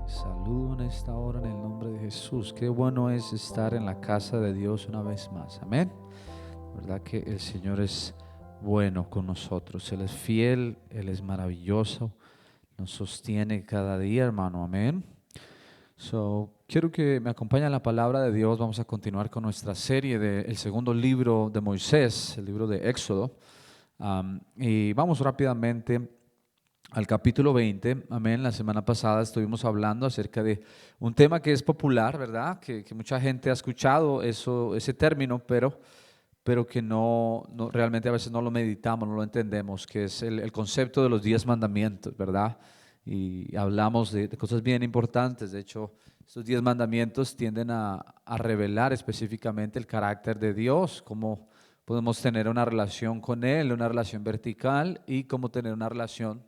Saludo en esta hora en el nombre de Jesús. Qué bueno es estar en la casa de Dios una vez más. Amén. ¿Verdad que el Señor es bueno con nosotros? Él es fiel, Él es maravilloso. Nos sostiene cada día, hermano. Amén. Quiero que me acompañen la palabra de Dios. Vamos a continuar con nuestra serie del segundo libro de Moisés, el libro de Éxodo. Y vamos rápidamente al capítulo 20. Amén. La semana pasada estuvimos hablando acerca de un tema que es popular, ¿verdad? Que mucha gente ha escuchado ese término, pero que no realmente a veces no lo meditamos, no lo entendemos, que es el concepto de los 10 mandamientos, ¿verdad? Y hablamos de cosas bien importantes. De hecho, estos 10 mandamientos tienden a revelar específicamente el carácter de Dios, cómo podemos tener una relación con Él, una relación vertical, y cómo tener una relación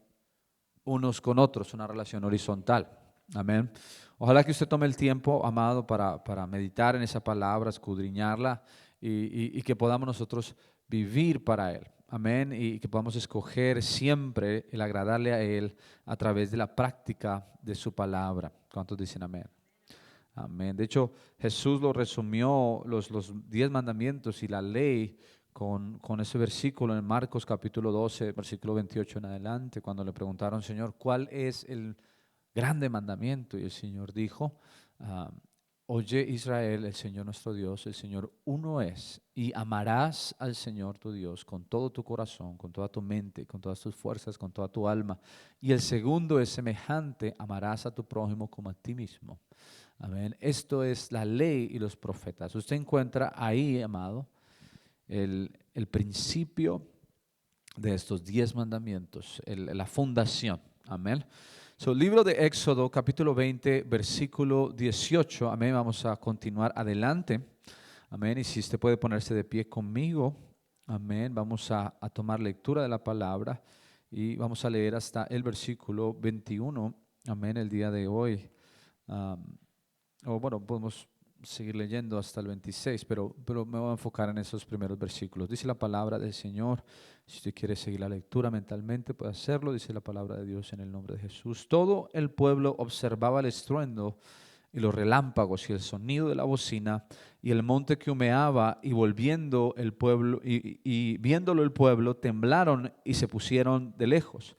unos con otros, una relación horizontal. Amén. Ojalá que usted tome el tiempo, amado, para meditar en esa palabra, escudriñarla y que podamos nosotros vivir para Él. Amén. Y que podamos escoger siempre el agradarle a Él a través de la práctica de su palabra. ¿Cuántos dicen amén? Amén. De hecho, Jesús lo resumió los 10 mandamientos y la ley con ese versículo en Marcos capítulo 12, versículo 28 en adelante, cuando le preguntaron, Señor, ¿cuál es el grande mandamiento? Y el Señor dijo, ah, oye Israel, el Señor nuestro Dios, el Señor uno es, y amarás al Señor tu Dios con todo tu corazón, con toda tu mente, con todas tus fuerzas, con toda tu alma. Y el segundo es semejante, amarás a tu prójimo como a ti mismo. Amén. Esto es la ley y los profetas. Usted encuentra ahí, amado, el principio de estos 10 mandamientos, la fundación. Amén. Libro de Éxodo, capítulo 20, versículo 18. Amén. Vamos a continuar adelante. Amén. Y si usted puede ponerse de pie conmigo. Amén. Vamos a tomar lectura de la palabra y vamos a leer hasta el versículo 21. Amén. El día de hoy. O bueno, podemos seguir leyendo hasta el 26, pero me voy a enfocar en esos primeros versículos. Dice la palabra del Señor. Si usted quiere seguir la lectura mentalmente, puede hacerlo. Dice la palabra de Dios en el nombre de Jesús. Todo el pueblo observaba el estruendo y los relámpagos y el sonido de la bocina y el monte que humeaba, y volviendo el pueblo y viéndolo el pueblo, temblaron y se pusieron de lejos.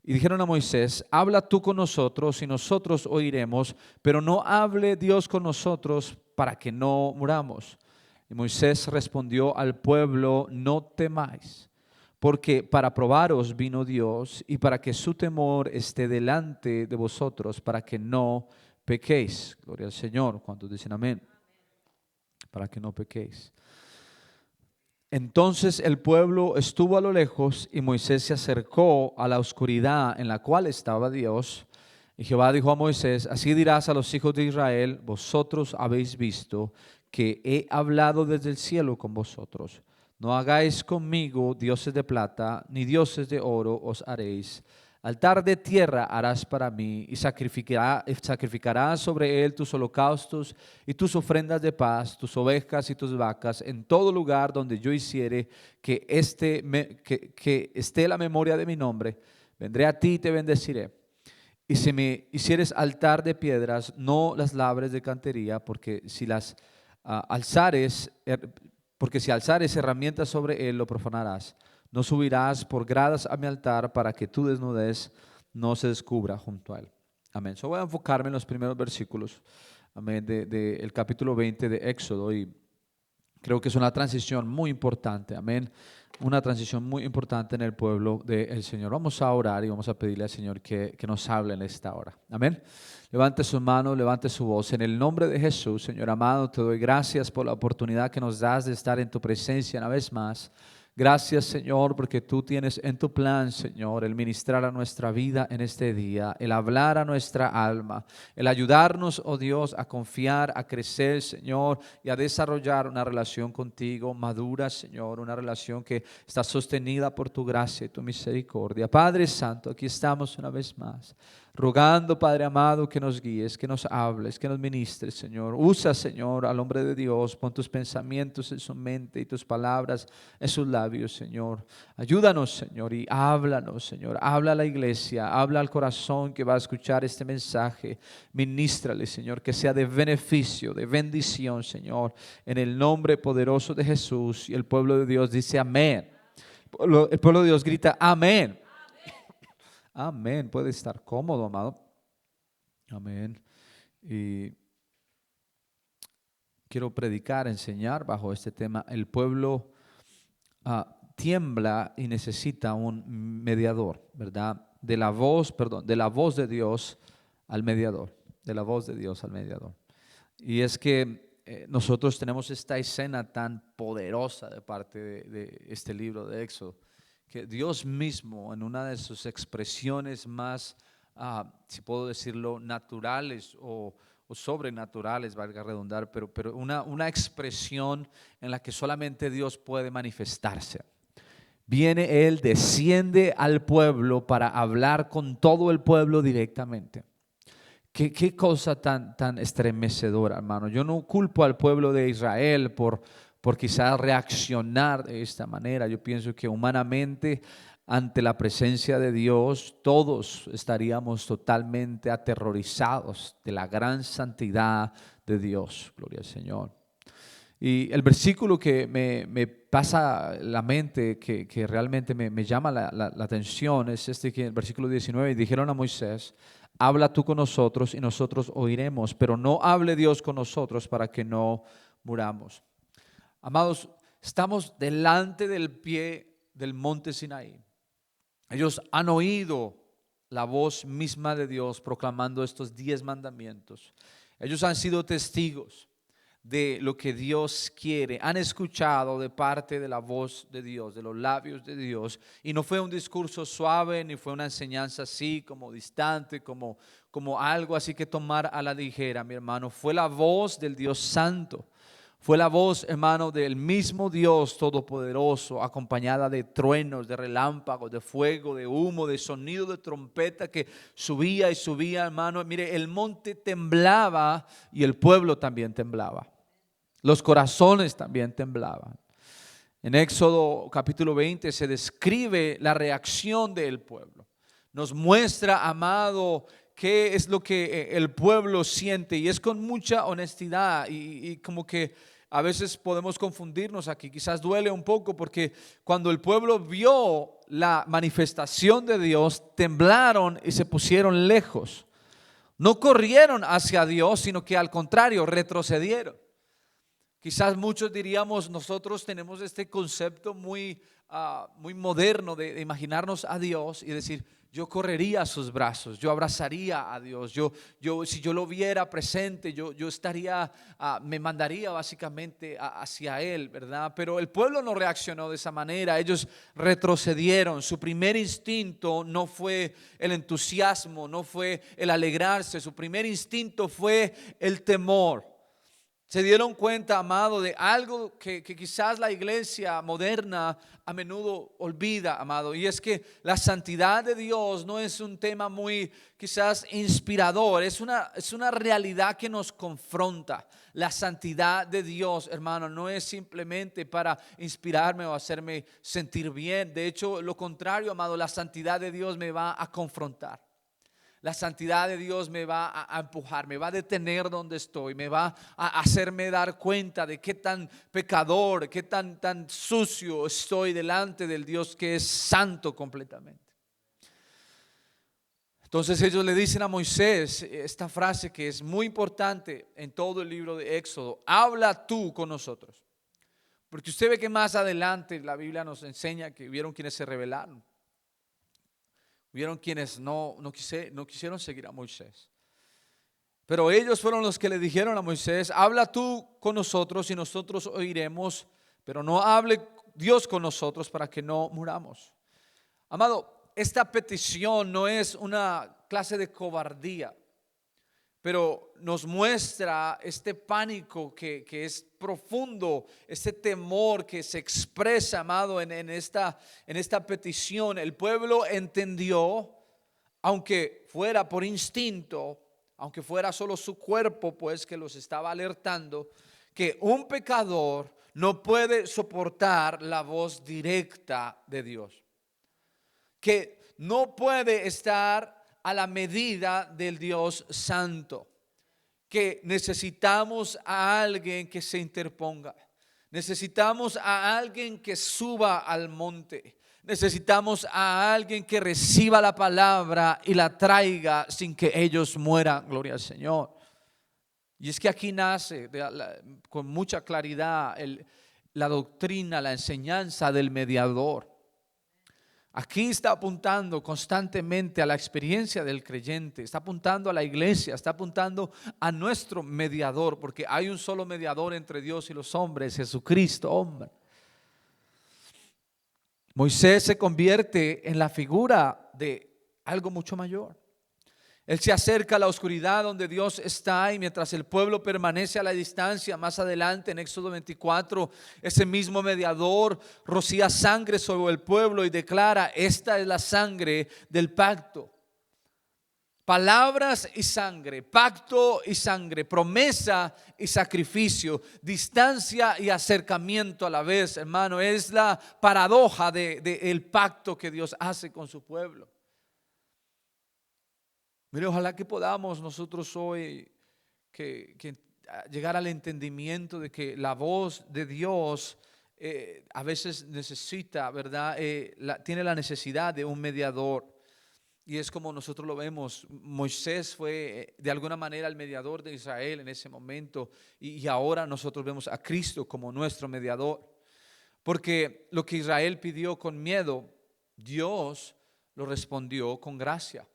Y dijeron a Moisés, habla tú con nosotros y nosotros oiremos, pero no hable Dios con nosotros para que no muramos. Y Moisés respondió al pueblo, no temáis, porque para probaros vino Dios y para que su temor esté delante de vosotros, para que no pequéis. Gloria al Señor. ¿Cuántos dicen amén? Para que no pequéis. Entonces el pueblo estuvo a lo lejos y Moisés se acercó a la oscuridad en la cual estaba Dios. Y Jehová dijo a Moisés, así dirás a los hijos de Israel, vosotros habéis visto que he hablado desde el cielo con vosotros. No hagáis conmigo dioses de plata, ni dioses de oro os haréis. Altar de tierra harás para mí y sacrificarás sobre él tus holocaustos y tus ofrendas de paz, tus ovejas y tus vacas, en todo lugar donde yo hiciere que esté la memoria de mi nombre. Vendré a ti y te bendeciré. Y si me hicieres altar de piedras, no las labres de cantería, alzares, porque si alzares herramientas sobre él, lo profanarás. No subirás por gradas a mi altar para que tu desnudez no se descubra junto a él. Amén. Voy a enfocarme en los primeros versículos, amén, del capítulo 20 de Éxodo, y creo que es una transición muy importante, amén. Una transición muy importante en el pueblo del Señor. Vamos a orar y vamos a pedirle al Señor que nos hable en esta hora. Amén. Levante su mano, levante su voz. En el nombre de Jesús, Señor amado, te doy gracias por la oportunidad que nos das de estar en tu presencia una vez más. Gracias, Señor, porque tú tienes en tu plan, Señor, el ministrar a nuestra vida en este día, el hablar a nuestra alma, el ayudarnos, oh Dios, a confiar, a crecer, Señor, y a desarrollar una relación contigo madura, Señor, una relación que está sostenida por tu gracia y tu misericordia. Padre Santo, aquí estamos una vez más. rogando, Padre amado, que nos guíes, que nos hables, que nos ministres, Señor. Usa, Señor, al hombre de Dios, pon tus pensamientos en su mente y tus palabras en sus labios, Señor. Ayúdanos, Señor, y háblanos, Señor. Habla a la iglesia, habla al corazón que va a escuchar este mensaje. Ministrale, Señor, que sea de beneficio, de bendición, Señor, en el nombre poderoso de Jesús. Y el pueblo de Dios dice amén. El pueblo de Dios grita amén. Amén. Puede estar cómodo, amado. Amén. Y quiero predicar, enseñar bajo este tema. El pueblo tiembla y necesita un mediador, ¿verdad? De la voz de Dios al mediador. De la voz de Dios al mediador. Y es que nosotros tenemos esta escena tan poderosa de parte de este libro de Éxodo, que Dios mismo en una de sus expresiones más, si puedo decirlo, naturales o sobrenaturales, valga redundar, pero una expresión en la que solamente Dios puede manifestarse. Viene Él, desciende al pueblo para hablar con todo el pueblo directamente. Qué cosa tan estremecedora, hermano. Yo no culpo al pueblo de Israel por quizás reaccionar de esta manera. Yo pienso que humanamente, ante la presencia de Dios, todos estaríamos totalmente aterrorizados de la gran santidad de Dios. Gloria al Señor. Y el versículo que me pasa la mente, que realmente me llama la atención, es este, que en el versículo 19, dijeron a Moisés: habla tú con nosotros y nosotros oiremos, pero no hable Dios con nosotros para que no muramos. Amados, estamos delante del pie del monte Sinaí. Ellos han oído la voz misma de Dios proclamando estos 10 mandamientos. Ellos han sido testigos de lo que Dios quiere. Han escuchado de parte de la voz de Dios, de los labios de Dios. Y no fue un discurso suave, ni fue una enseñanza así como distante, como algo así que tomar a la ligera, mi hermano. Fue la voz del Dios Santo. Fue la voz, hermano, del mismo Dios Todopoderoso, acompañada de truenos, de relámpagos, de fuego, de humo, de sonido de trompeta que subía y subía, hermano. Mire, el monte temblaba y el pueblo también temblaba. Los corazones también temblaban. En Éxodo capítulo 20 se describe la reacción del pueblo. Nos muestra, amado, qué es lo que el pueblo siente, y es con mucha honestidad, y como que a veces podemos confundirnos aquí. Quizás duele un poco porque cuando el pueblo vio la manifestación de Dios, temblaron y se pusieron lejos. No corrieron hacia Dios, sino que al contrario, retrocedieron. Quizás muchos diríamos, nosotros tenemos este concepto muy moderno de imaginarnos a Dios y decir: yo correría a sus brazos, yo abrazaría a Dios, si yo lo viera presente, yo estaría, me mandaría básicamente hacia Él, ¿verdad? Pero el pueblo no reaccionó de esa manera. Ellos retrocedieron. Su primer instinto no fue el entusiasmo, no fue el alegrarse. Su primer instinto fue el temor. Se dieron cuenta, amado, de algo que quizás la iglesia moderna a menudo olvida, amado, y es que la santidad de Dios no es un tema muy quizás inspirador, es una realidad que nos confronta. La santidad de Dios, hermano, no es simplemente para inspirarme o hacerme sentir bien. De hecho, lo contrario, amado, la santidad de Dios me va a confrontar. La santidad de Dios me va a empujar, me va a detener donde estoy, me va a hacerme dar cuenta de qué tan pecador, qué tan sucio estoy delante del Dios que es santo completamente. Entonces ellos le dicen a Moisés esta frase que es muy importante en todo el libro de Éxodo: habla tú con nosotros. Porque usted ve que más adelante la Biblia nos enseña que hubieron quienes se rebelaron. Hubieron quienes no quisieron seguir a Moisés. Pero ellos fueron los que le dijeron a Moisés: habla tú con nosotros y nosotros oiremos, pero no hable Dios con nosotros para que no muramos. Amado, esta petición no es una clase de cobardía, pero nos muestra este pánico que es profundo, este temor que se expresa, amado, en esta petición. El pueblo entendió aunque fuera por instinto, aunque fuera solo su cuerpo, pues que los estaba alertando, que un pecador no puede soportar la voz directa de Dios, que no puede estar a la medida del Dios santo, que necesitamos a alguien que se interponga, necesitamos a alguien que suba al monte, necesitamos a alguien que reciba la palabra y la traiga sin que ellos mueran, gloria al Señor. Y es que aquí nace con mucha claridad la doctrina, la enseñanza del mediador. Aquí está apuntando constantemente a la experiencia del creyente, está apuntando a la iglesia, está apuntando a nuestro mediador, porque hay un solo mediador entre Dios y los hombres, Jesucristo, hombre. Moisés se convierte en la figura de algo mucho mayor. Él se acerca a la oscuridad donde Dios está, y mientras el pueblo permanece a la distancia, más adelante en Éxodo 24, ese mismo mediador rocía sangre sobre el pueblo y declara: esta es la sangre del pacto. Palabras y sangre, pacto y sangre, promesa y sacrificio, distancia y acercamiento a la vez, hermano. Es la paradoja del pacto que Dios hace con su pueblo. Mire, ojalá que podamos nosotros hoy que llegar al entendimiento de que la voz de Dios a veces necesita, ¿verdad? Tiene la necesidad de un mediador. Y es como nosotros lo vemos. Moisés fue de alguna manera el mediador de Israel en ese momento, y ahora nosotros vemos a Cristo como nuestro mediador. Porque lo que Israel pidió con miedo, Dios lo respondió con gracia.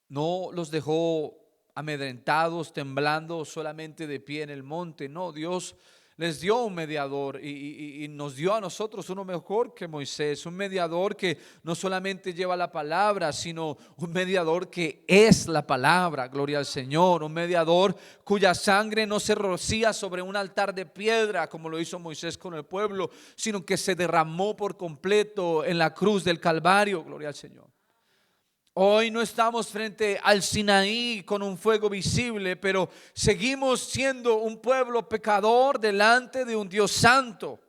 No los dejó amedrentados, temblando, solamente de pie en el monte. No, Dios les dio un mediador y nos dio a nosotros uno mejor que Moisés. Un mediador que no solamente lleva la palabra, sino un mediador que es la palabra, gloria al Señor. Un mediador cuya sangre no se rocía sobre un altar de piedra como lo hizo Moisés con el pueblo, sino que se derramó por completo en la cruz del Calvario, gloria al Señor. Hoy no estamos frente al Sinaí con un fuego visible, pero seguimos siendo un pueblo pecador delante de un Dios santo.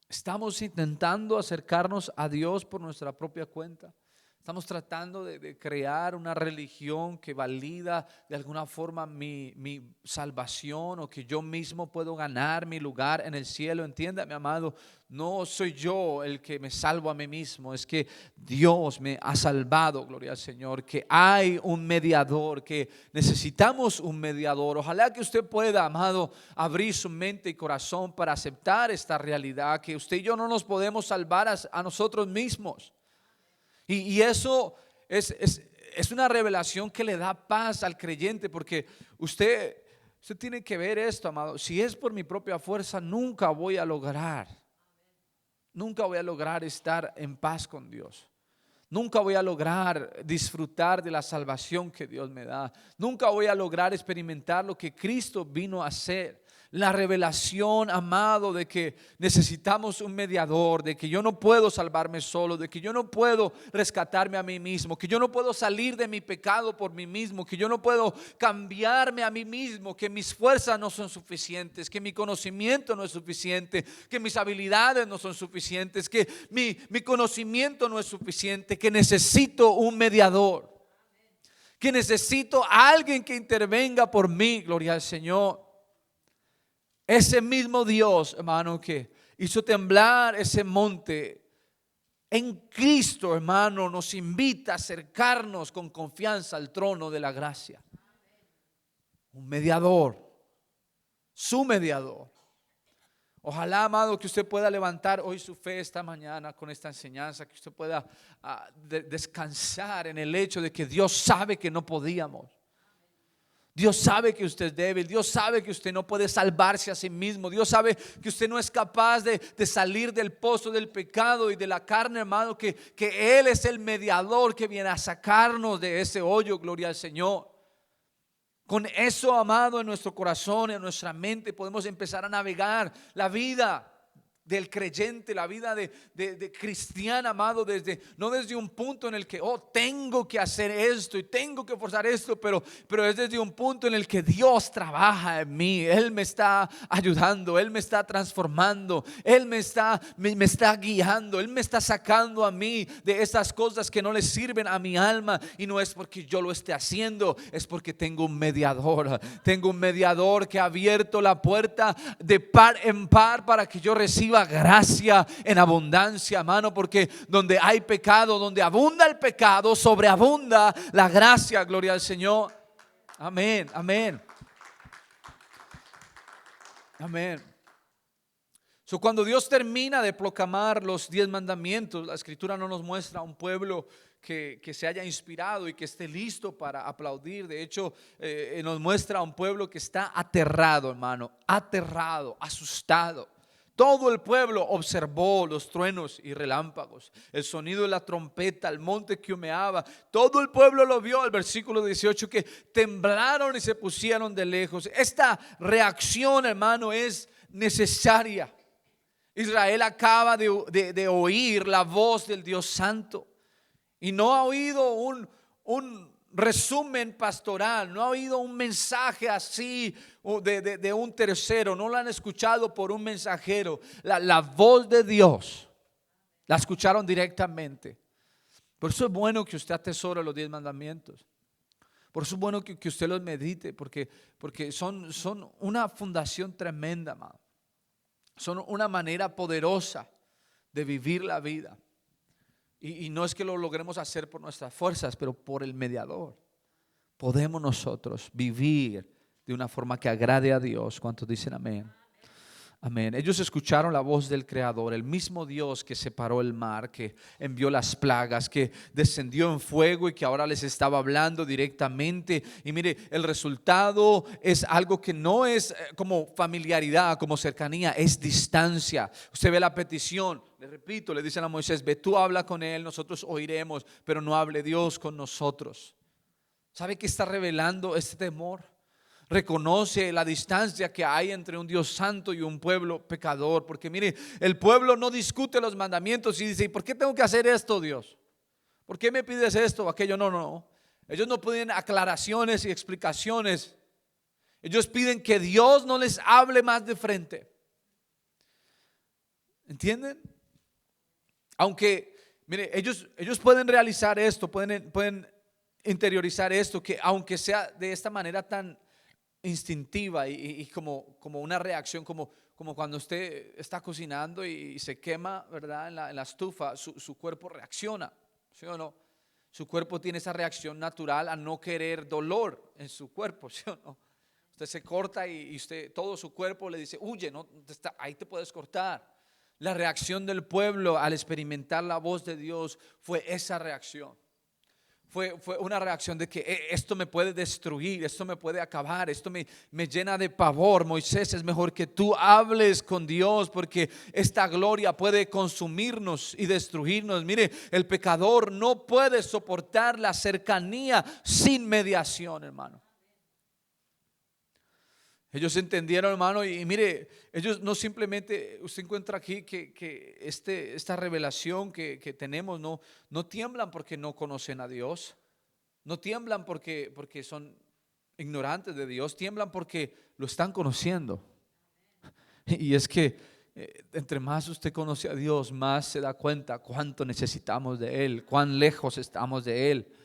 Estamos intentando acercarnos a Dios por nuestra propia cuenta. Estamos tratando de crear una religión que valida de alguna forma mi salvación, o que yo mismo puedo ganar mi lugar en el cielo. Entienda, mi amado, no soy yo el que me salvo a mí mismo, es que Dios me ha salvado, gloria al Señor, que hay un mediador, que necesitamos un mediador. Ojalá que usted pueda, amado, abrir su mente y corazón para aceptar esta realidad, que usted y yo no nos podemos salvar a nosotros mismos. Y eso es una revelación que le da paz al creyente, porque usted tiene que ver esto, amado. Si es por mi propia fuerza, nunca voy a lograr estar en paz con Dios. Nunca voy a lograr disfrutar de la salvación que Dios me da. Nunca voy a lograr experimentar lo que Cristo vino a hacer. La revelación, amado, de que necesitamos un mediador, de que yo no puedo salvarme solo, de que yo no puedo rescatarme a mí mismo, que yo no puedo salir de mi pecado por mí mismo, que yo no puedo cambiarme a mí mismo, que mis fuerzas no son suficientes, que mi conocimiento no es suficiente, que mis habilidades no son suficientes, que mi conocimiento no es suficiente, que necesito un mediador, que necesito a alguien que intervenga por mí, gloria al Señor. Ese mismo Dios, hermano, que hizo temblar ese monte, en Cristo, hermano, nos invita a acercarnos con confianza al trono de la gracia. Un mediador, su mediador. Ojalá, amado, que usted pueda levantar hoy su fe esta mañana con esta enseñanza, que usted pueda descansar en el hecho de que Dios sabe que no podíamos. Dios sabe que usted es débil. Dios sabe que usted no puede salvarse a sí mismo. Dios sabe que usted no es capaz de salir del pozo del pecado y de la carne, hermano, que Él es el mediador que viene a sacarnos de ese hoyo, gloria al Señor. Con eso, amado, en nuestro corazón, en nuestra mente, podemos empezar a navegar la vida del creyente, la vida de cristiana, amado, no desde un punto en el que, tengo que hacer esto y tengo que forzar esto, pero es desde un punto en el que Dios trabaja en mí. Él me está ayudando, Él me está transformando, Él me está guiando, Él me está sacando a mí de esas cosas que no le sirven a mi alma. Y no es porque yo lo esté haciendo, es porque tengo un mediador que ha abierto la puerta de par en par para que yo reciba gracia en abundancia, hermano, porque donde hay pecado, donde abunda el pecado, sobreabunda la gracia. Gloria al Señor. Amén, amén. Amén. Cuando Dios termina de proclamar los 10 mandamientos, la escritura no nos muestra a un pueblo que se haya inspirado y que esté listo para aplaudir. De hecho, nos muestra a un pueblo que está aterrado, hermano, aterrado, asustado. Todo el pueblo observó los truenos y relámpagos, el sonido de la trompeta, el monte que humeaba. Todo el pueblo lo vio. El versículo 18, que temblaron y se pusieron de lejos. Esta reacción, hermano, es necesaria. Israel acaba de oír la voz del Dios Santo y no ha oído un resumen pastoral, no ha oído un mensaje así de un tercero, no lo han escuchado por un mensajero. La voz de Dios la escucharon directamente. Por eso es bueno que usted atesore los 10 mandamientos. Por eso es bueno que usted los medite, porque son una fundación tremenda, amado. Son una manera poderosa de vivir la vida. Y no es que lo logremos hacer por nuestras fuerzas, pero por el mediador podemos nosotros vivir de una forma que agrade a Dios. ¿Cuántos dicen amén? Amén. Ellos escucharon la voz del Creador, el mismo Dios que separó el mar, que envió las plagas, que descendió en fuego y que ahora les estaba hablando directamente. Y mire, el resultado es algo que no es como familiaridad, como cercanía, es distancia. Usted ve la petición, le repito, le dicen a Moisés: ve tú, habla con él, nosotros oiremos, pero no hable Dios con nosotros. ¿Sabe qué está revelando este temor? Reconoce la distancia que hay entre un Dios santo y un pueblo pecador. Porque mire, el pueblo no discute los mandamientos y dice: ¿y por qué tengo que hacer esto, Dios? ¿Por qué me pides esto o aquello? No. Ellos no piden aclaraciones y explicaciones. Ellos piden que Dios no les hable más de frente. ¿Entienden? Aunque, mire, ellos pueden realizar esto, pueden interiorizar esto, que aunque sea de esta manera tan instintiva y como una reacción, como cuando usted está cocinando y se quema, ¿verdad? En la estufa, su cuerpo reacciona, ¿sí o no? Su cuerpo tiene esa reacción natural a no querer dolor en su cuerpo, ¿sí o no? Usted se corta y todo su cuerpo le dice: huye, no, ahí te puedes cortar. La reacción del pueblo al experimentar la voz de Dios fue esa reacción. Fue una reacción de que esto me puede destruir, esto me puede acabar, esto me llena de pavor. Moisés, es mejor que tú hables con Dios, porque esta gloria puede consumirnos y destruirnos. Mire, el pecador no puede soportar la cercanía sin mediación, hermano. Ellos entendieron, hermano, y mire, ellos no simplemente, usted encuentra aquí que esta revelación que tenemos, no tiemblan porque no conocen a Dios, no tiemblan porque son ignorantes de Dios, tiemblan porque lo están conociendo. Y es que entre más usted conoce a Dios, más se da cuenta cuánto necesitamos de Él, cuán lejos estamos de Él.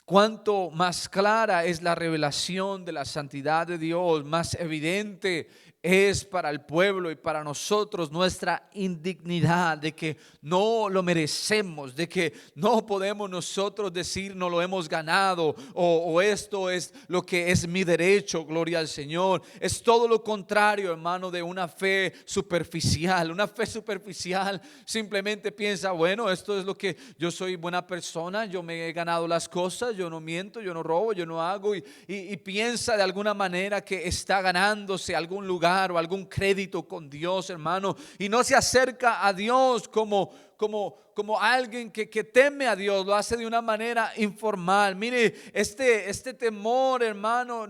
Cuánto más clara es la revelación de la santidad de Dios, más evidente es para el pueblo y para nosotros nuestra indignidad de que no lo merecemos, de que no podemos nosotros decir no lo hemos ganado o esto es lo que es mi derecho. Gloria al Señor. Es todo lo contrario, hermano, de una fe superficial. Una fe superficial simplemente piensa: bueno, esto es lo que yo soy, buena persona, yo me he ganado las cosas, cosas, yo no miento, yo no robo, yo no hago, y piensa de alguna manera que está ganándose algún lugar o algún crédito con Dios, hermano, y no se acerca a Dios como alguien que teme a Dios, lo hace de una manera informal. Mire, este temor, hermano,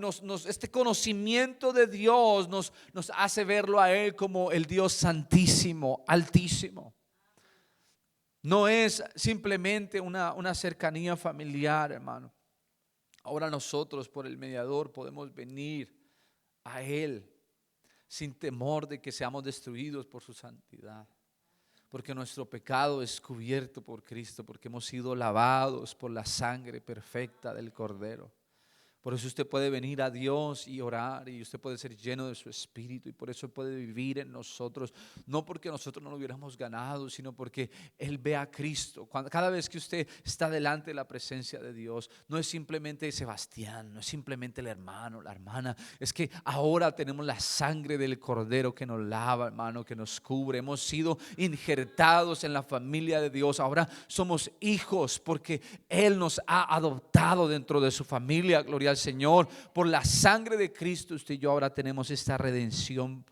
este conocimiento de Dios nos hace verlo a Él como el Dios santísimo, altísimo. No es simplemente una cercanía familiar, hermano. Ahora nosotros por el mediador podemos venir a Él sin temor de que seamos destruidos por su santidad. Porque nuestro pecado es cubierto por Cristo, porque hemos sido lavados por la sangre perfecta del Cordero. Por eso usted puede venir a Dios y orar, y usted puede ser lleno de su Espíritu, y por eso puede vivir en nosotros, no porque nosotros no lo hubiéramos ganado, sino porque Él ve a Cristo. Cada vez que usted está delante de la presencia de Dios, no es simplemente Sebastián, no es simplemente el hermano, la hermana, es que ahora tenemos la sangre del Cordero que nos lava, hermano, que nos cubre. Hemos sido injertados en la familia de Dios, ahora somos hijos porque Él nos ha adoptado dentro de su familia. Gloria al Señor. Por la sangre de Cristo, usted y yo ahora tenemos esta redención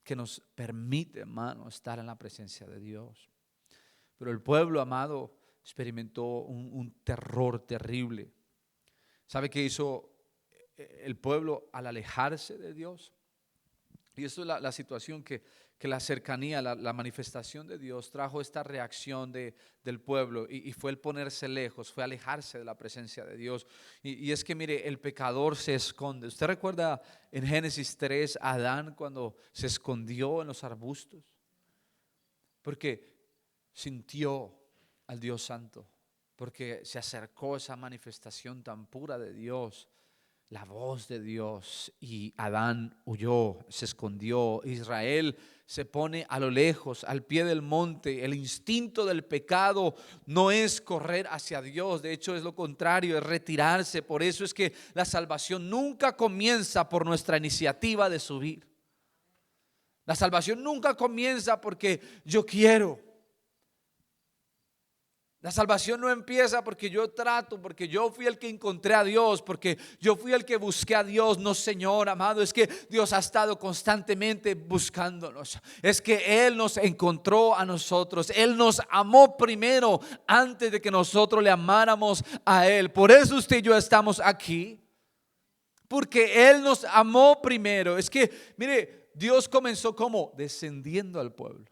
que nos permite, hermano, estar en la presencia de Dios. Pero el pueblo, amado, experimentó un terror terrible. ¿Sabe qué hizo el pueblo al alejarse de Dios? Y esto es la situación que la cercanía, la manifestación de Dios trajo esta reacción del pueblo, y fue el ponerse lejos, fue alejarse de la presencia de Dios. Y es que mire, el pecador se esconde. ¿Usted recuerda en Génesis 3 a Adán cuando se escondió en los arbustos? Porque sintió al Dios Santo, porque se acercó a esa manifestación tan pura de Dios, la voz de Dios, y Adán huyó, se escondió. Israel se pone a lo lejos, al pie del monte. El instinto del pecado no es correr hacia Dios, de hecho es lo contrario, es retirarse. Por eso es que la salvación nunca comienza por nuestra iniciativa de subir. La salvación nunca comienza porque yo quiero. La salvación no empieza porque yo trato, porque yo fui el que encontré a Dios, porque yo fui el que busqué a Dios. No, Señor amado, es que Dios ha estado constantemente buscándonos. Es que Él nos encontró a nosotros. Él nos amó primero antes de que nosotros le amáramos a Él. Por eso usted y yo estamos aquí, porque Él nos amó primero. Es que, mire, Dios comenzó como descendiendo al pueblo.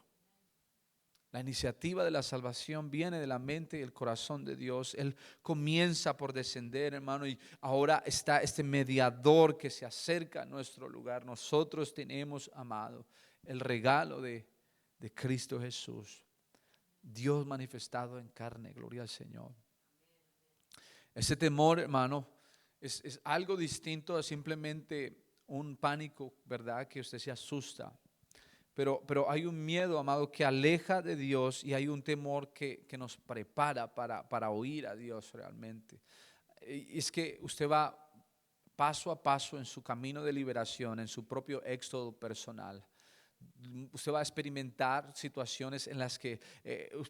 La iniciativa de la salvación viene de la mente y el corazón de Dios. Él comienza por descender, hermano, y ahora está este mediador que se acerca a nuestro lugar. Nosotros tenemos, amado, el regalo de Cristo Jesús, Dios manifestado en carne. Gloria al Señor. Ese temor, hermano, es algo distinto a simplemente un pánico, ¿verdad? Que usted se asusta. Pero hay un miedo, amado, que aleja de Dios, y hay un temor que nos prepara para oír a Dios realmente. Y es que usted va paso a paso en su camino de liberación, en su propio éxodo personal. Usted va a experimentar situaciones en las que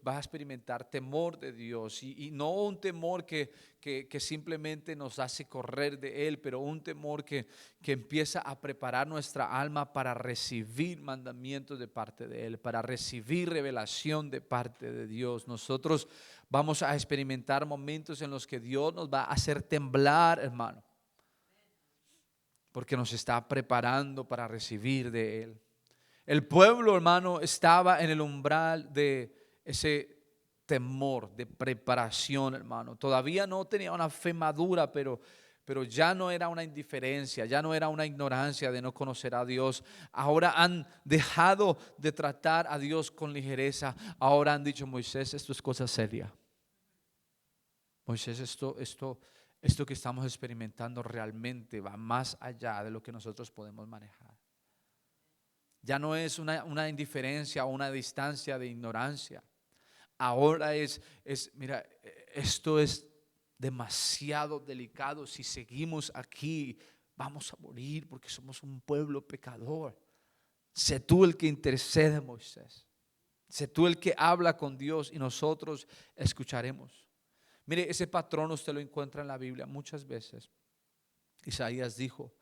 va a experimentar temor de Dios, y no un temor que simplemente nos hace correr de Él, pero un temor que empieza a preparar nuestra alma para recibir mandamientos de parte de Él, para recibir revelación de parte de Dios. Nosotros vamos a experimentar momentos en los que Dios nos va a hacer temblar, hermano, porque nos está preparando para recibir de Él. El pueblo, hermano, estaba en el umbral de ese temor, de preparación, hermano. Todavía no tenía una fe madura, pero ya no era una indiferencia, ya no era una ignorancia de no conocer a Dios. Ahora han dejado de tratar a Dios con ligereza. Ahora han dicho: Moisés, esto es cosa seria. Moisés, esto que estamos experimentando realmente va más allá de lo que nosotros podemos manejar. Ya no es una indiferencia o una distancia de ignorancia. Ahora mira, esto es demasiado delicado. Si seguimos aquí, vamos a morir porque somos un pueblo pecador. Sé tú el que intercede, Moisés. Sé tú el que habla con Dios y nosotros escucharemos. Mire, ese patrón usted lo encuentra en la Biblia muchas veces. Isaías dijo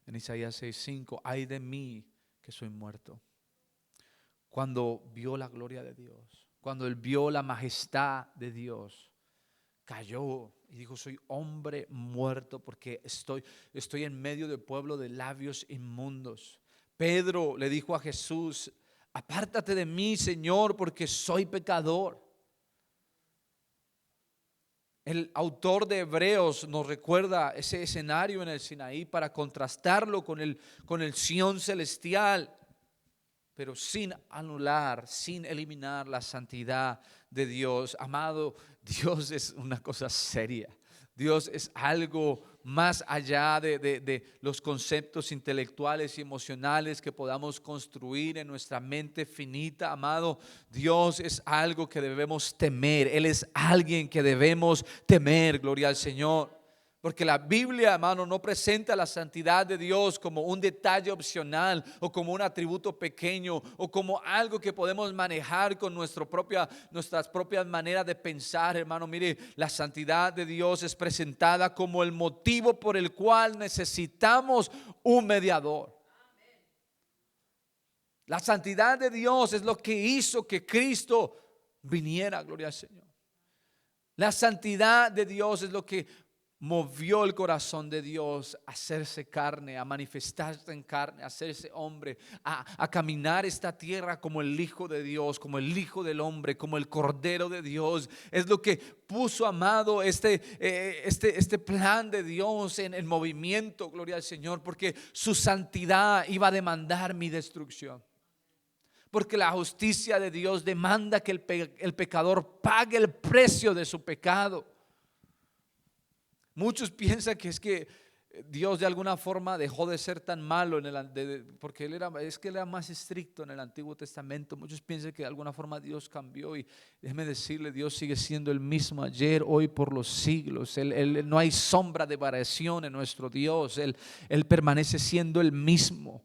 en Isaías 6:5, ay de mí que soy muerto. Cuando vio la gloria de Dios, cuando él vio la majestad de Dios, cayó y dijo, soy hombre muerto porque estoy en medio del pueblo de labios inmundos. Pedro le dijo a Jesús, apártate de mí, Señor, porque soy pecador. El autor de Hebreos nos recuerda ese escenario en el Sinaí para contrastarlo con el Sión celestial, pero sin anular, sin eliminar la santidad de Dios. Amado, Dios es una cosa seria. Dios es algo más allá de los conceptos intelectuales y emocionales que podamos construir en nuestra mente finita. Amado, Dios es algo que debemos temer. Él es alguien que debemos temer, gloria al Señor. Porque la Biblia, hermano, no presenta la santidad de Dios como un detalle opcional o como un atributo pequeño o como algo que podemos manejar con nuestras propias maneras de pensar, hermano. Mire, la santidad de Dios es presentada como el motivo por el cual necesitamos un mediador. La santidad de Dios es lo que hizo que Cristo viniera, gloria al Señor. La santidad de Dios es lo que movió el corazón de Dios a hacerse carne, a manifestarse en carne, a hacerse hombre, a caminar esta tierra como el Hijo de Dios, como el Hijo del hombre, como el Cordero de Dios. Es lo que puso, amado, este plan de Dios en movimiento, gloria al Señor, porque su santidad iba a demandar mi destrucción. Porque la justicia de Dios demanda que el pecador pague el precio de su pecado. Muchos piensan que es que Dios de alguna forma dejó de ser tan malo porque él era más estricto en el Antiguo Testamento. Muchos piensan que de alguna forma Dios cambió, y déjeme decirle, Dios sigue siendo el mismo ayer, hoy, por los siglos. No hay sombra de variación en nuestro Dios. Él permanece siendo el mismo.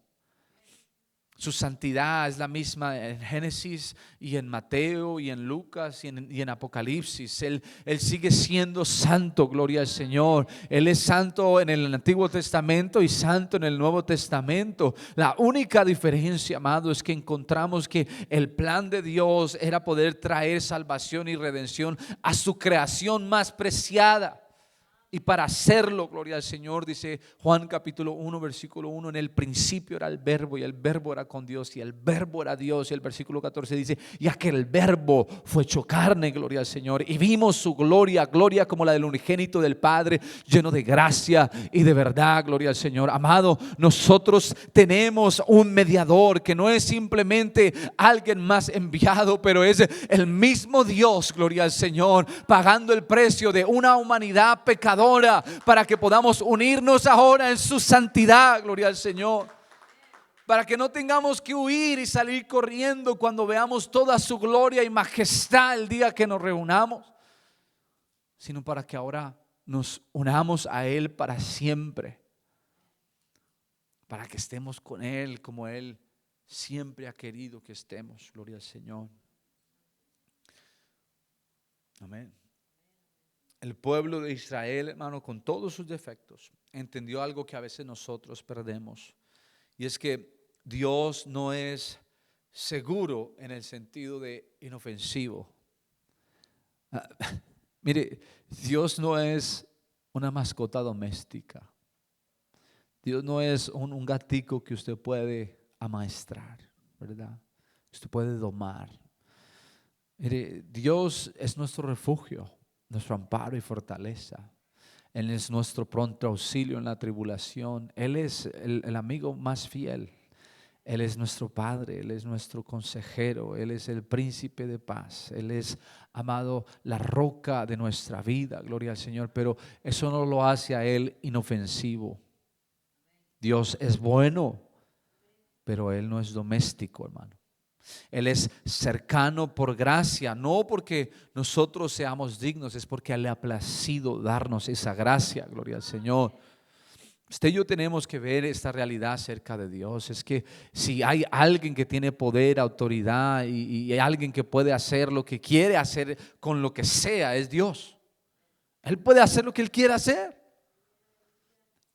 Su santidad es la misma en Génesis y en Mateo y en Lucas y en Apocalipsis. Él sigue siendo santo, gloria al Señor. Él es santo en el Antiguo Testamento y santo en el Nuevo Testamento. La única diferencia, amado, es que encontramos que el plan de Dios era poder traer salvación y redención a su creación más preciada. Y para hacerlo, gloria al Señor, dice Juan capítulo 1 versículo 1, en el principio era el verbo y el verbo era con Dios y el verbo era Dios. Y el versículo 14 dice, y aquel verbo fue hecho carne, gloria al Señor, y vimos su gloria, gloria como la del unigénito del Padre, lleno de gracia y de verdad, gloria al Señor. Amado, nosotros tenemos un mediador que no es simplemente alguien más enviado, pero es el mismo Dios, gloria al Señor, pagando el precio de una humanidad pecadora para que podamos unirnos ahora en su santidad, gloria al Señor. Para que no tengamos que huir y salir corriendo cuando veamos toda su gloria y majestad el día que nos reunamos, sino para que ahora nos unamos a Él para siempre, para que estemos con Él como Él siempre ha querido que estemos, gloria al Señor. Amén. El pueblo de Israel, hermano, con todos sus defectos, entendió algo que a veces nosotros perdemos, y es que Dios no es seguro en el sentido de inofensivo. Mire, Dios no es una mascota doméstica. Dios no es un gatico que usted puede amaestrar, ¿verdad? Usted puede domar. Mire, Dios es nuestro refugio, nuestro amparo y fortaleza. Él es nuestro pronto auxilio en la tribulación. Él es el amigo más fiel. Él es nuestro Padre, Él es nuestro consejero, Él es el príncipe de paz. Él es, amado, la roca de nuestra vida, gloria al Señor. Pero eso no lo hace a Él inofensivo. Dios es bueno, pero Él no es doméstico, hermano. Él es cercano por gracia, no porque nosotros seamos dignos, es porque le ha placido darnos esa gracia, gloria al Señor. Usted y yo tenemos que ver esta realidad acerca de Dios. Es que si hay alguien que tiene poder, autoridad y hay alguien que puede hacer lo que quiere hacer con lo que sea, es Dios. Él puede hacer lo que Él quiera hacer.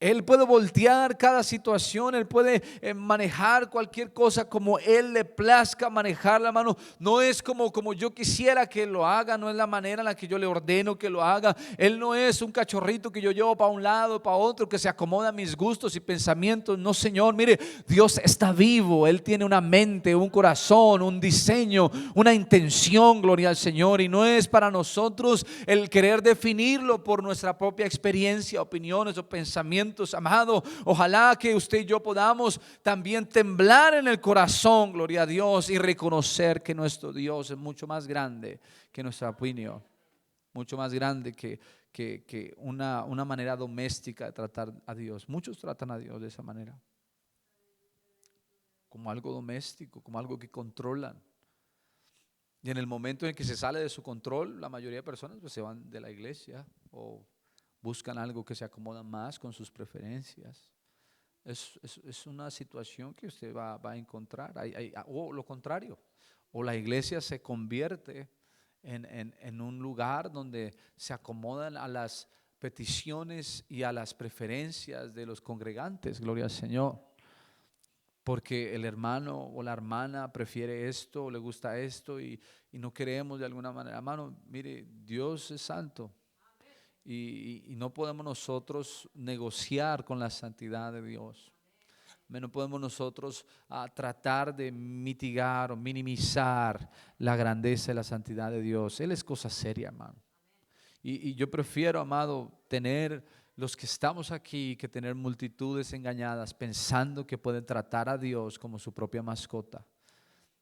Él puede voltear cada situación, Él puede manejar cualquier cosa como Él le plazca manejarla, hermano. No es como yo quisiera que lo haga, no es la manera en la que yo le ordeno que lo haga. Él no es un cachorrito que yo llevo para un lado, para otro, que se acomoda a mis gustos y pensamientos. No, Señor, mire, Dios está vivo. Él tiene una mente, un corazón, un diseño, una intención, gloria al Señor. Y no es para nosotros el querer definirlo por nuestra propia experiencia, opiniones o pensamientos. Amado, ojalá que usted y yo podamos también temblar en el corazón, gloria a Dios, y reconocer que nuestro Dios es mucho más grande que nuestra opinión, mucho más grande que una manera doméstica de tratar a Dios. Muchos tratan a Dios de esa manera, como algo doméstico, como algo que controlan. Y en el momento en que se sale de su control, la mayoría de personas pues se van de la iglesia o buscan algo que se acomoda más con sus preferencias. Es una situación que usted va a encontrar. O lo contrario, o la iglesia se convierte en un lugar donde se acomodan a las peticiones y a las preferencias de los congregantes, gloria al Señor. Porque el hermano o la hermana prefiere esto, o le gusta esto y no queremos de alguna manera. Hermano, mire, Dios es santo. Y no podemos nosotros negociar con la santidad de Dios. No podemos nosotros tratar de mitigar o minimizar la grandeza y la santidad de Dios. Él es cosa seria, hermano. Y yo prefiero, amado, tener los que estamos aquí que tener multitudes engañadas pensando que pueden tratar a Dios como su propia mascota,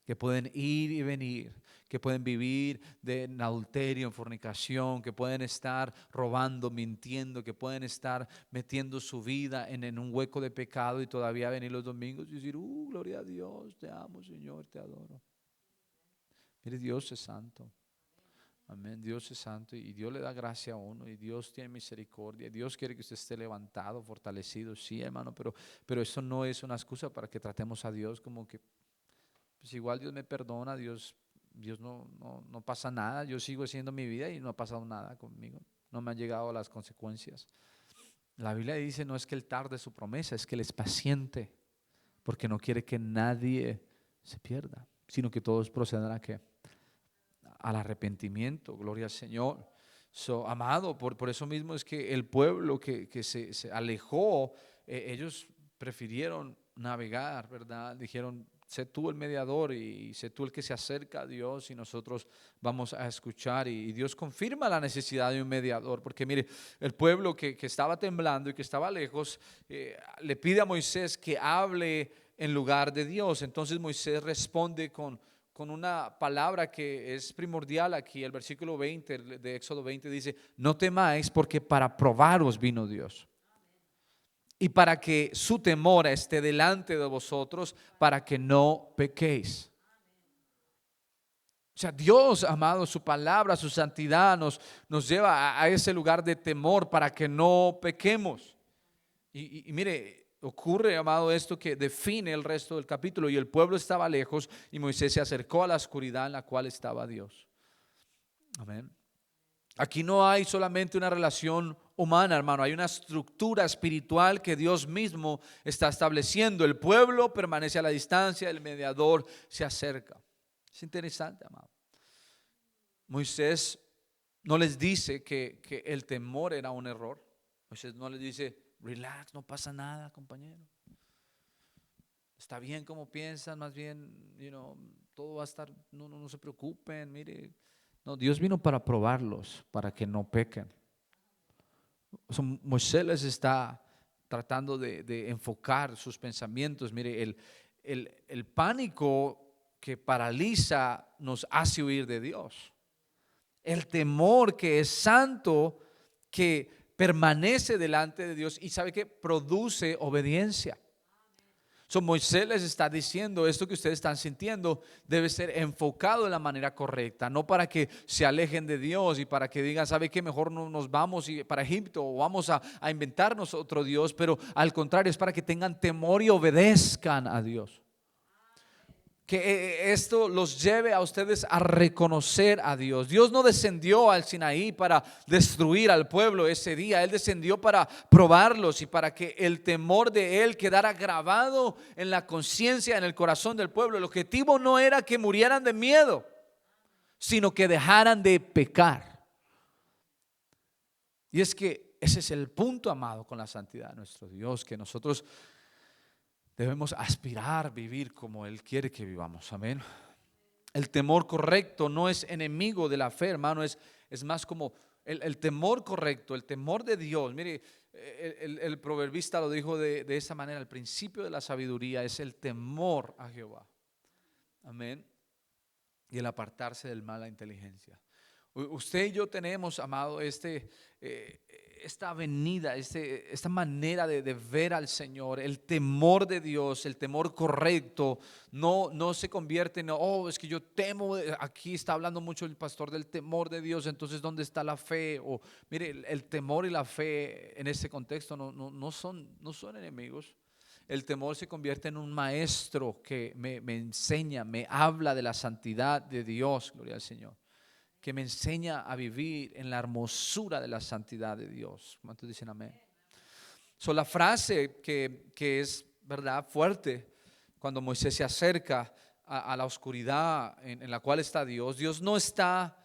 que pueden ir y venir, que pueden vivir en adulterio, en fornicación, que pueden estar robando, mintiendo, que pueden estar metiendo su vida en un hueco de pecado y todavía venir los domingos y decir, gloria a Dios, te amo, Señor, te adoro. Mire, Dios es santo. Amén, Dios es santo y Dios le da gracia a uno y Dios tiene misericordia. Dios quiere que usted esté levantado, fortalecido, sí, hermano, pero eso no es una excusa para que tratemos a Dios como que pues igual Dios me perdona, Dios no pasa nada, yo sigo haciendo mi vida y no ha pasado nada conmigo, no me han llegado las consecuencias. La Biblia dice no es que Él tarde su promesa, es que Él es paciente, porque no quiere que nadie se pierda, sino que todos procedan a ¿qué? Al arrepentimiento, gloria al Señor. Amado, por eso mismo es que el pueblo que se alejó, ellos prefirieron navegar, ¿verdad? Dijeron, sé tú el mediador y sé tú el que se acerca a Dios y nosotros vamos a escuchar. Y Dios confirma la necesidad de un mediador, porque mire, el pueblo que estaba temblando y que estaba lejos, le pide a Moisés que hable en lugar de Dios. Entonces Moisés responde con una palabra que es primordial aquí. El versículo 20 de Éxodo 20 dice, no temáis porque para probaros vino Dios y para que su temor esté delante de vosotros, para que no pequéis. O sea, Dios, amado, su palabra, su santidad nos lleva a ese lugar de temor para que no pequemos. Y mire, ocurre, amado, esto que define el resto del capítulo. Y el pueblo estaba lejos y Moisés se acercó a la oscuridad en la cual estaba Dios. Amén. Aquí no hay solamente una relación humana, hermano, hay una estructura espiritual que Dios mismo está estableciendo. El pueblo permanece a la distancia, el mediador se acerca. Es interesante, amado. Moisés no les dice que el temor era un error. Moisés no les dice, relax, no pasa nada, compañero. Está bien como piensan, más bien, todo va a estar, no se preocupen, mire. No, Dios vino para probarlos, para que no pequen. O sea, Moisés les está tratando de enfocar sus pensamientos. Mire, el pánico que paraliza nos hace huir de Dios. El temor que es santo, que permanece delante de Dios y sabe que produce obediencia. Moisés les está diciendo esto que ustedes están sintiendo debe ser enfocado de la manera correcta, no para que se alejen de Dios y para que digan, ¿sabe qué? Mejor no nos vamos para Egipto o vamos a inventarnos otro Dios, pero al contrario es para que tengan temor y obedezcan a Dios. que esto los lleve a ustedes a reconocer a Dios. Dios no descendió al Sinaí para destruir al pueblo ese día. Él descendió para probarlos y para que el temor de Él quedara grabado en la conciencia, en el corazón del pueblo. El objetivo no era que murieran de miedo, sino que dejaran de pecar. Y es que ese es el punto, amado, con la santidad de nuestro Dios, que nosotros debemos aspirar a vivir como Él quiere que vivamos. Amén. El temor correcto no es enemigo de la fe, hermano. Es más como el temor correcto, el temor de Dios. Mire, el proverbista lo dijo de esa manera. El principio de la sabiduría es el temor a Jehová. Amén. Y el apartarse del mal, la inteligencia. Usted y yo tenemos, amado, esta avenida, esta manera de ver al Señor. El temor de Dios, el temor correcto, no se convierte en, es que yo temo. Aquí está hablando mucho el pastor del temor de Dios, entonces ¿dónde está la fe? O mire, el temor y la fe en este contexto no son enemigos. El temor se convierte en un maestro que me enseña, me habla de la santidad de Dios, gloria al Señor, que me enseña a vivir en la hermosura de la santidad de Dios. ¿Cuántos dicen amén? La frase que es, ¿verdad?, fuerte, cuando Moisés se acerca a la oscuridad en la cual está Dios. Dios no está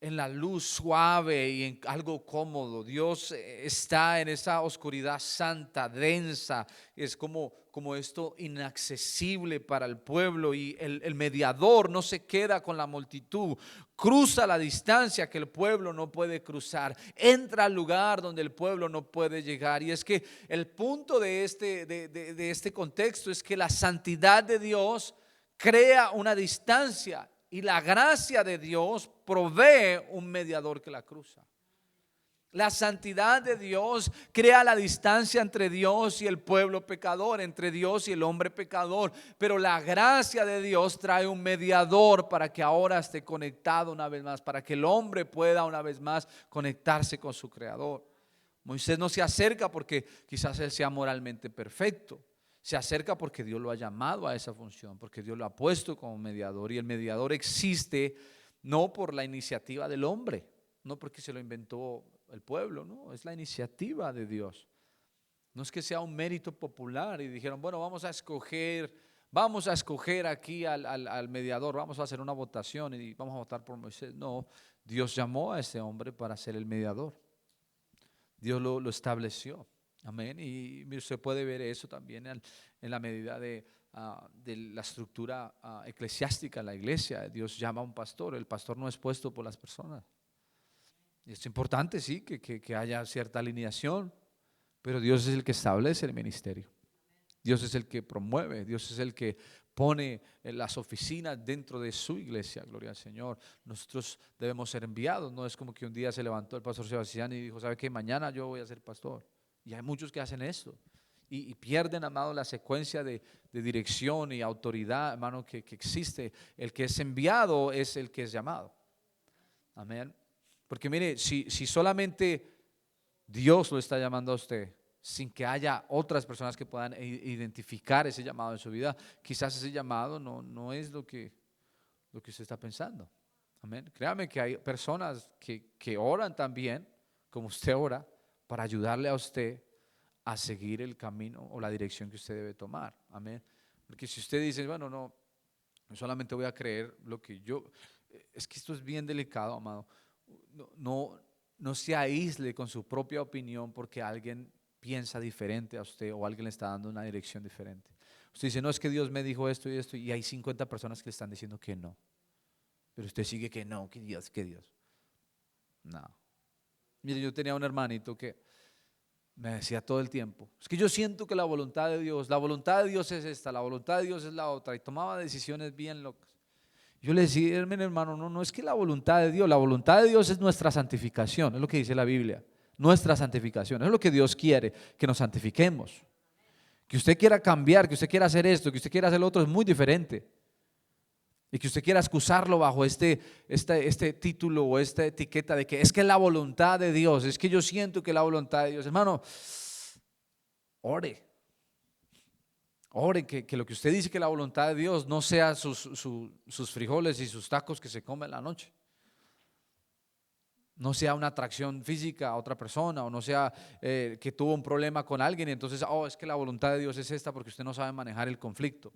en la luz suave y en algo cómodo. Dios está en esa oscuridad santa, densa. Es como esto inaccesible para el pueblo, y el mediador no se queda con la multitud, cruza la distancia que el pueblo no puede cruzar, entra al lugar donde el pueblo no puede llegar. Y es que el punto de este contexto es que la santidad de Dios crea una distancia, y la gracia de Dios provee un mediador que la cruza. La santidad de Dios crea la distancia entre Dios y el pueblo pecador, entre Dios y el hombre pecador. Pero la gracia de Dios trae un mediador para que ahora esté conectado una vez más, para que el hombre pueda una vez más conectarse con su Creador. Moisés no se acerca porque quizás él sea moralmente perfecto. Se acerca porque Dios lo ha llamado a esa función, porque Dios lo ha puesto como mediador. Y el mediador existe no por la iniciativa del hombre, no porque se lo inventó el pueblo, no, es la iniciativa de Dios. No es que sea un mérito popular y dijeron, bueno, vamos a escoger aquí al mediador, vamos a hacer una votación y vamos a votar por Moisés. No, Dios llamó a ese hombre para ser el mediador. Dios lo estableció. Amén. Y se puede ver eso también en la medida de la estructura eclesiástica en la iglesia. Dios llama a un pastor. El pastor no es puesto por las personas. Y es importante, sí, que haya cierta alineación, pero Dios es el que establece el ministerio. Dios es el que promueve. Dios es el que pone las oficinas dentro de su iglesia. Gloria al Señor. Nosotros debemos ser enviados. No es como que un día se levantó el pastor Sebastián y dijo, ¿sabe qué? Mañana yo voy a ser pastor. Y hay muchos que hacen esto y pierden, amado, la secuencia de dirección y autoridad, hermano, que existe. El que es enviado es el que es llamado. Amén. Porque mire, si solamente Dios lo está llamando a usted, sin que haya otras personas que puedan identificar ese llamado en su vida, quizás ese llamado no es lo que usted está pensando. Amén. Créame que hay personas que oran también, como usted ora, para ayudarle a usted a seguir el camino o la dirección que usted debe tomar. Amén. Porque si usted dice, bueno, no solamente voy a creer lo que yo, es que esto es bien delicado, amado. No se aísle con su propia opinión porque alguien piensa diferente a usted o alguien le está dando una dirección diferente. Usted dice, no, es que Dios me dijo esto y esto, y hay 50 personas que le están diciendo que no. Pero usted sigue que no, que Dios. No. Mire, yo tenía un hermanito que me decía todo el tiempo, es que yo siento que la voluntad de Dios es esta, la voluntad de Dios es la otra, y tomaba decisiones bien locas. Yo le decía, hermano, no es que la voluntad de Dios es nuestra santificación, es lo que dice la Biblia, nuestra santificación, es lo que Dios quiere, que nos santifiquemos. Que usted quiera cambiar, que usted quiera hacer esto, que usted quiera hacer lo otro es muy diferente. Y que usted quiera excusarlo bajo este título o esta etiqueta de que es que la voluntad de Dios, es que yo siento que la voluntad de Dios, hermano, ore Ore que lo que usted dice que la voluntad de Dios no sea sus frijoles y sus tacos que se come en la noche. No sea una atracción física a otra persona, o no sea que tuvo un problema con alguien y entonces, es que la voluntad de Dios es esta porque usted no sabe manejar el conflicto.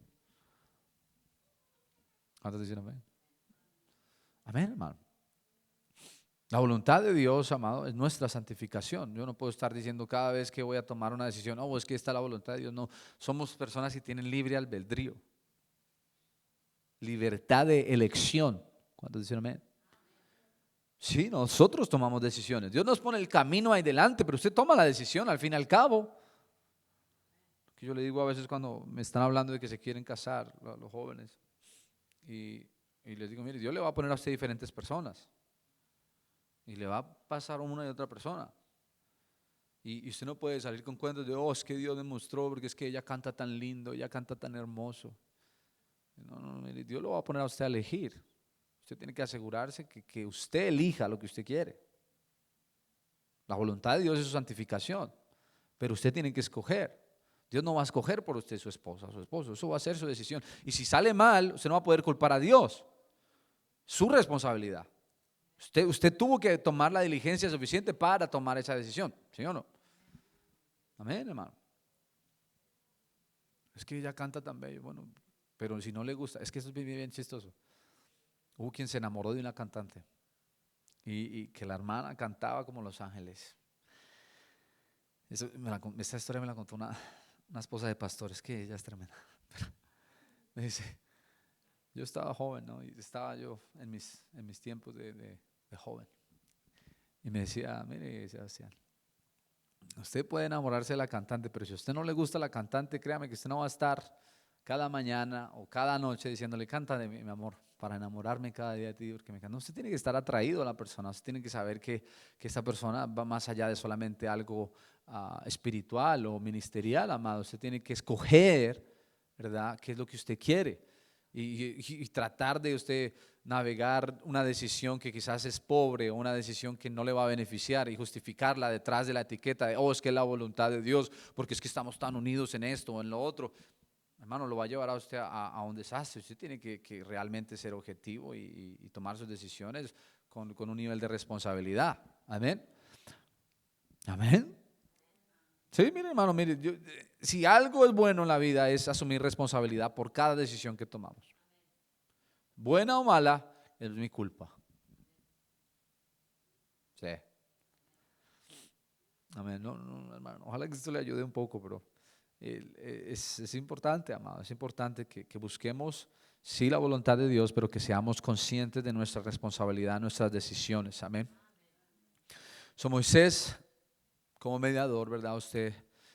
¿Cuántos dicen amén? Amén, hermano. La voluntad de Dios, amado, es nuestra santificación. Yo no puedo estar diciendo cada vez que voy a tomar una decisión, es que esta es la voluntad de Dios. No, somos personas que tienen libre albedrío, libertad de elección. ¿Cuántos dicen amén? Sí, nosotros tomamos decisiones. Dios nos pone el camino ahí delante, pero usted toma la decisión al fin y al cabo. Que yo le digo a veces cuando me están hablando de que se quieren casar los jóvenes, y les digo, mire, Dios le va a poner a usted diferentes personas y le va a pasar una y otra persona. Y usted no puede salir con cuentos de, es que Dios me mostró porque es que ella canta tan lindo, ella canta tan hermoso. No, mire, Dios lo va a poner a usted a elegir. Usted tiene que asegurarse que usted elija lo que usted quiere. La voluntad de Dios es su santificación, pero usted tiene que escoger. Dios no va a escoger por usted su esposa, su esposo. Eso va a ser su decisión. Y si sale mal, usted no va a poder culpar a Dios. Su responsabilidad. Usted tuvo que tomar la diligencia suficiente para tomar esa decisión. ¿Sí o no? Amén, hermano. Es que ella canta tan bello. Bueno, pero si no le gusta, es que eso es bien, bien chistoso. Hubo quien se enamoró de una cantante y que la hermana cantaba como Los Ángeles. Esta historia me la contó una esposa de pastor. Es que ella es tremenda. Me dice, yo estaba joven, ¿no? Y estaba yo en mis tiempos de joven. Y me decía, mire, Sebastián, usted puede enamorarse de la cantante, pero si a usted no le gusta la cantante, créame que usted no va a estar cada mañana o cada noche diciéndole, canta de mí, mi amor, para enamorarme cada día de ti, porque me encanta. No, usted tiene que estar atraído a la persona, usted tiene que saber que esta persona va más allá de solamente algo espiritual o ministerial, amado. Usted tiene que escoger, ¿verdad?, qué es lo que usted quiere y tratar de usted navegar una decisión que quizás es pobre o una decisión que no le va a beneficiar y justificarla detrás de la etiqueta de, es que es la voluntad de Dios, porque es que estamos tan unidos en esto o en lo otro. Hermano, lo va a llevar a usted a un desastre. Usted tiene que realmente ser objetivo y tomar sus decisiones con un nivel de responsabilidad. Amén. Amén. Sí, mire, hermano, mire, si algo es bueno en la vida es asumir responsabilidad por cada decisión que tomamos. Buena o mala, es mi culpa. Sí. Amén. No, hermano, ojalá que esto le ayude un poco, pero es importante, amado, es importante que busquemos, sí, la voluntad de Dios, pero que seamos conscientes de nuestra responsabilidad, nuestras decisiones. Amén. Moisés, como mediador, ¿verdad? Usted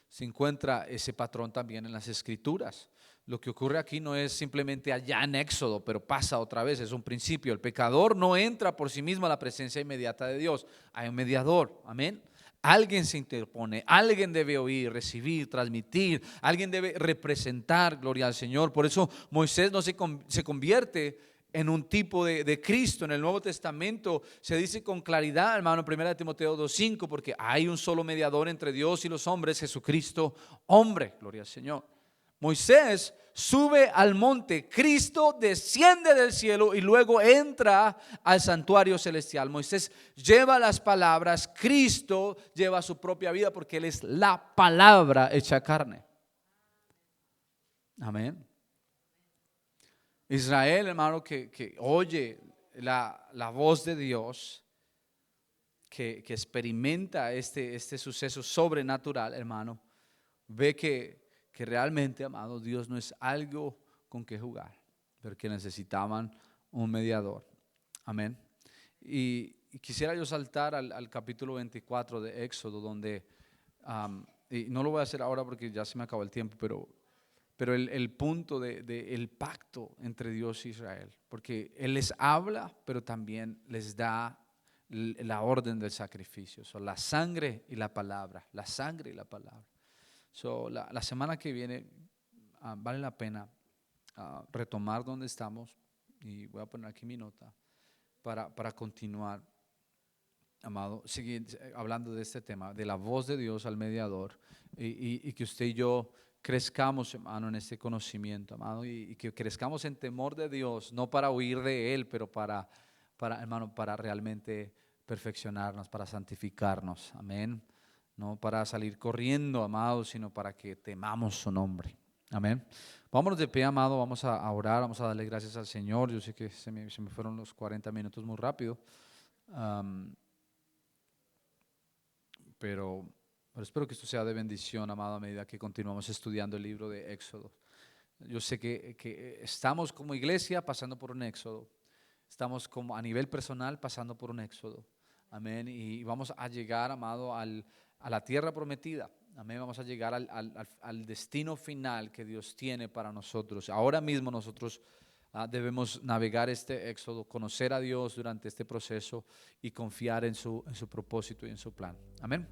se encuentra ese patrón también en las Escrituras. Lo que ocurre aquí no es simplemente allá en Éxodo, pero pasa otra vez, es un principio. El pecador no entra por sí mismo a la presencia inmediata de Dios. Hay un mediador, amén. Alguien se interpone, alguien debe oír, recibir, transmitir, alguien debe representar, gloria al Señor. Por eso Moisés no se convierte en un tipo de Cristo. En el Nuevo Testamento se dice con claridad, hermano, en 1 Timoteo 2:5, porque hay un solo mediador entre Dios y los hombres, Jesucristo, hombre, gloria al Señor. Moisés sube al monte, Cristo desciende del cielo y luego entra al santuario celestial. Moisés lleva las palabras, Cristo lleva su propia vida porque Él es la palabra hecha carne. Amén. Israel, hermano, que oye la voz de Dios, que experimenta este suceso sobrenatural, hermano, ve que realmente, amado, Dios no es algo con que jugar, pero que necesitaban un mediador. Amén. Y quisiera yo saltar al capítulo 24 de Éxodo, donde, y no lo voy a hacer ahora porque ya se me acabó el tiempo, pero el punto del pacto entre Dios y Israel, porque Él les habla, pero también les da la orden del sacrificio, la sangre y la palabra, la sangre y la palabra. La semana que viene vale la pena retomar donde estamos, y voy a poner aquí mi nota para continuar, amado, seguir hablando de este tema, de la voz de Dios al mediador, y que usted y yo crezcamos, hermano, en este conocimiento, amado, y que crezcamos en temor de Dios, no para huir de Él, pero hermano, para realmente perfeccionarnos, para santificarnos, amén. No para salir corriendo, amado, sino para que temamos su nombre, amén. Vámonos de pie, amado, vamos a orar, vamos a darle gracias al Señor. Yo sé que se me fueron los 40 minutos muy rápido, pero espero que esto sea de bendición, amado, a medida que continuamos estudiando el libro de Éxodo. Yo sé que estamos como iglesia pasando por un éxodo, estamos como a nivel personal pasando por un éxodo, amén, y vamos a llegar, amado, a la tierra prometida, amén, vamos a llegar al destino final que Dios tiene para nosotros. Ahora mismo nosotros debemos navegar este éxodo, conocer a Dios durante este proceso y confiar en su propósito y en su plan, amén.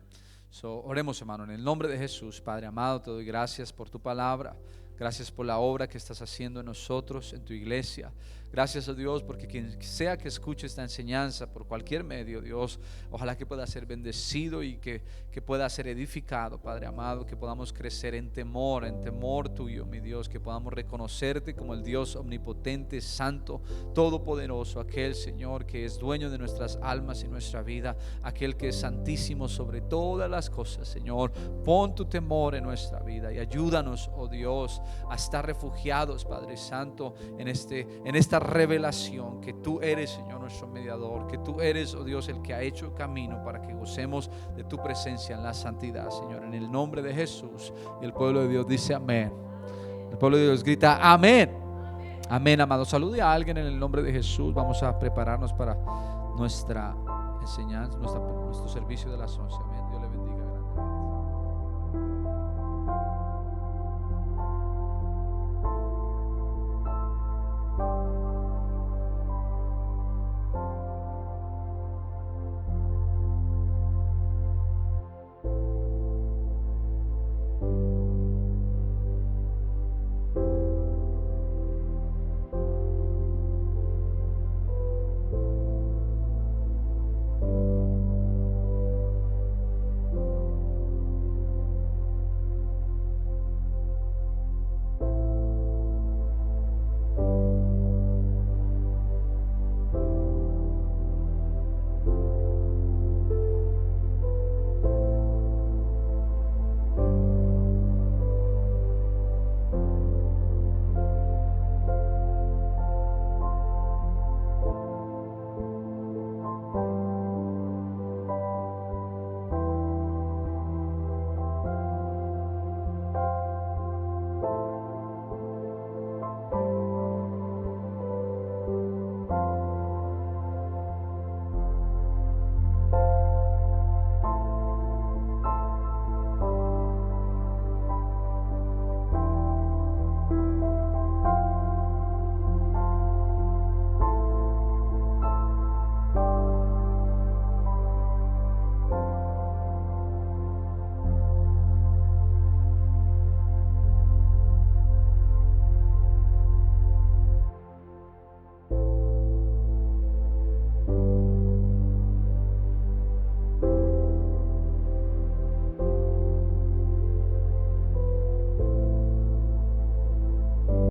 Oremos, hermano, en el nombre de Jesús. Padre amado, te doy gracias por tu palabra. Gracias por la obra que estás haciendo en nosotros, en tu iglesia. Gracias a Dios porque quien sea que escuche esta enseñanza por cualquier medio, Dios, ojalá que pueda ser bendecido y que pueda ser edificado, Padre amado, que podamos crecer en temor tuyo, mi Dios, que podamos reconocerte como el Dios omnipotente, santo, todopoderoso, aquel Señor que es dueño de nuestras almas y nuestra vida, aquel que es santísimo sobre todas las cosas. Señor, pon tu temor en nuestra vida y ayúdanos, oh Dios, a estar refugiados, Padre Santo, en esta revelación que tú eres, Señor, nuestro mediador, que tú eres, oh Dios, el que ha hecho el camino para que gocemos de tu presencia en la santidad, Señor, en el nombre de Jesús. Y el pueblo de Dios dice amén. El pueblo de Dios grita amén. Amén, amado. Salude a alguien en el nombre de Jesús. Vamos a prepararnos para nuestra enseñanza, nuestro servicio de las 11.